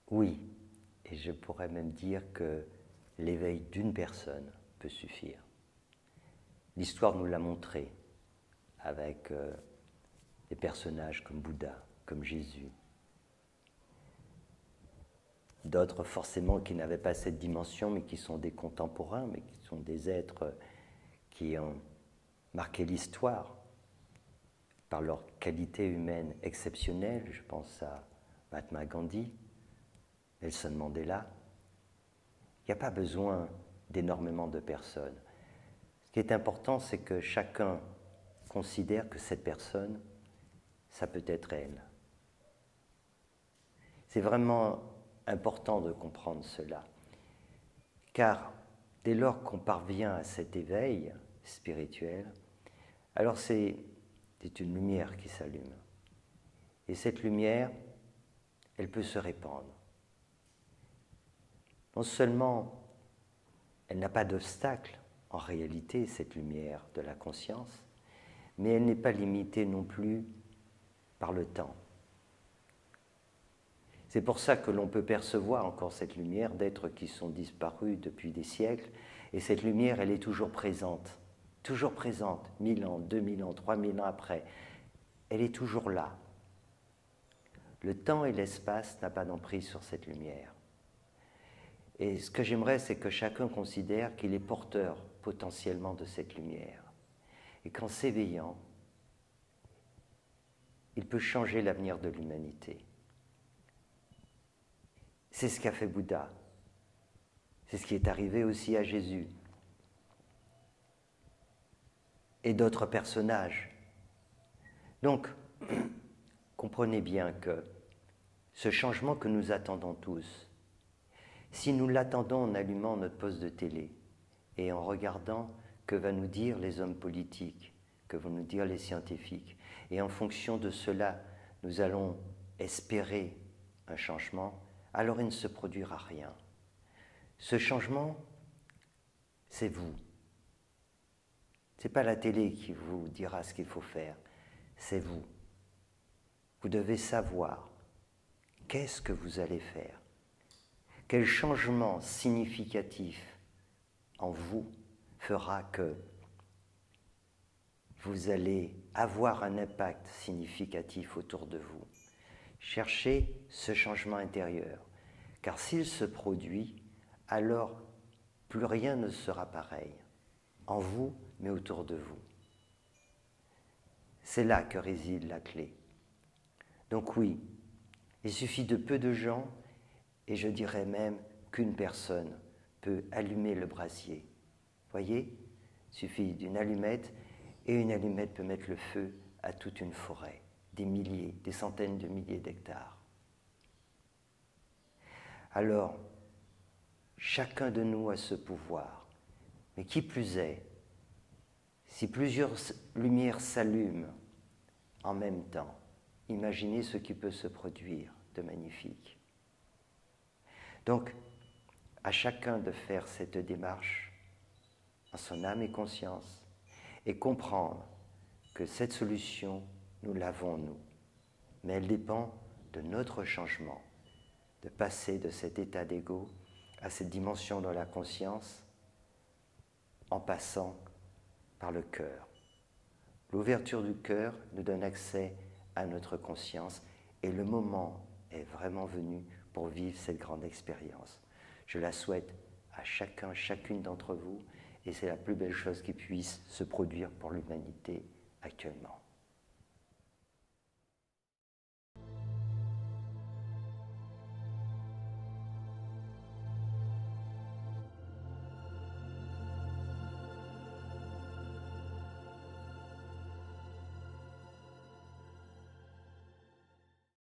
Oui, et je pourrais même dire que l'éveil d'une personne peut suffire. L'histoire nous l'a montré avec des personnages comme Bouddha, comme Jésus. D'autres forcément qui n'avaient pas cette dimension, mais qui sont des contemporains, mais qui sont des êtres qui ont marqué l'histoire par leur qualité humaine exceptionnelle. Je pense à Mahatma Gandhi, Nelson Mandela. Il n'y a pas besoin d'énormément de personnes. Ce qui est important, c'est que chacun considère que cette personne, ça peut être elle. C'est vraiment important de comprendre cela, car dès lors qu'on parvient à cet éveil spirituel, alors c'est une lumière qui s'allume. Et cette lumière, elle peut se répandre. Non seulement elle n'a pas d'obstacle, en réalité, cette lumière de la conscience, mais elle n'est pas limitée non plus par le temps. C'est pour ça que l'on peut percevoir encore cette lumière d'êtres qui sont disparus depuis des siècles, et cette lumière, elle est toujours présente, 1000 ans, 2000 ans, 3000 ans après, elle est toujours là. Le temps et l'espace n'ont pas d'emprise sur cette lumière. Et ce que j'aimerais, c'est que chacun considère qu'il est porteur potentiellement de cette lumière. Et qu'en s'éveillant, il peut changer l'avenir de l'humanité. C'est ce qu'a fait Bouddha. C'est ce qui est arrivé aussi à Jésus. Et d'autres personnages. Donc, comprenez bien que ce changement que nous attendons tous, si nous l'attendons en allumant notre poste de télé et en regardant que vont nous dire les hommes politiques, que vont nous dire les scientifiques, et en fonction de cela, nous allons espérer un changement, alors il ne se produira rien. Ce changement, c'est vous. Ce n'est pas la télé qui vous dira ce qu'il faut faire, c'est vous. Vous devez savoir qu'est-ce que vous allez faire. Quel changement significatif en vous fera que vous allez avoir un impact significatif autour de vous. Cherchez ce changement intérieur, car s'il se produit, alors plus rien ne sera pareil, en vous, mais autour de vous. C'est là que réside la clé. Donc oui, il suffit de peu de gens, et je dirais même qu'une personne peut allumer le brasier. Voyez, il suffit d'une allumette, et une allumette peut mettre le feu à toute une forêt, des milliers, des centaines de milliers d'hectares. Alors, chacun de nous a ce pouvoir, mais qui plus est, si plusieurs lumières s'allument en même temps, imaginez ce qui peut se produire de magnifique. Donc, à chacun de faire cette démarche en son âme et conscience et comprendre que cette solution, nous l'avons nous, mais elle dépend de notre changement, de passer de cet état d'ego à cette dimension de la conscience en passant par le cœur. L'ouverture du cœur nous donne accès à notre conscience et le moment est vraiment venu pour vivre cette grande expérience. Je la souhaite à chacun, chacune d'entre vous et c'est la plus belle chose qui puisse se produire pour l'humanité actuellement.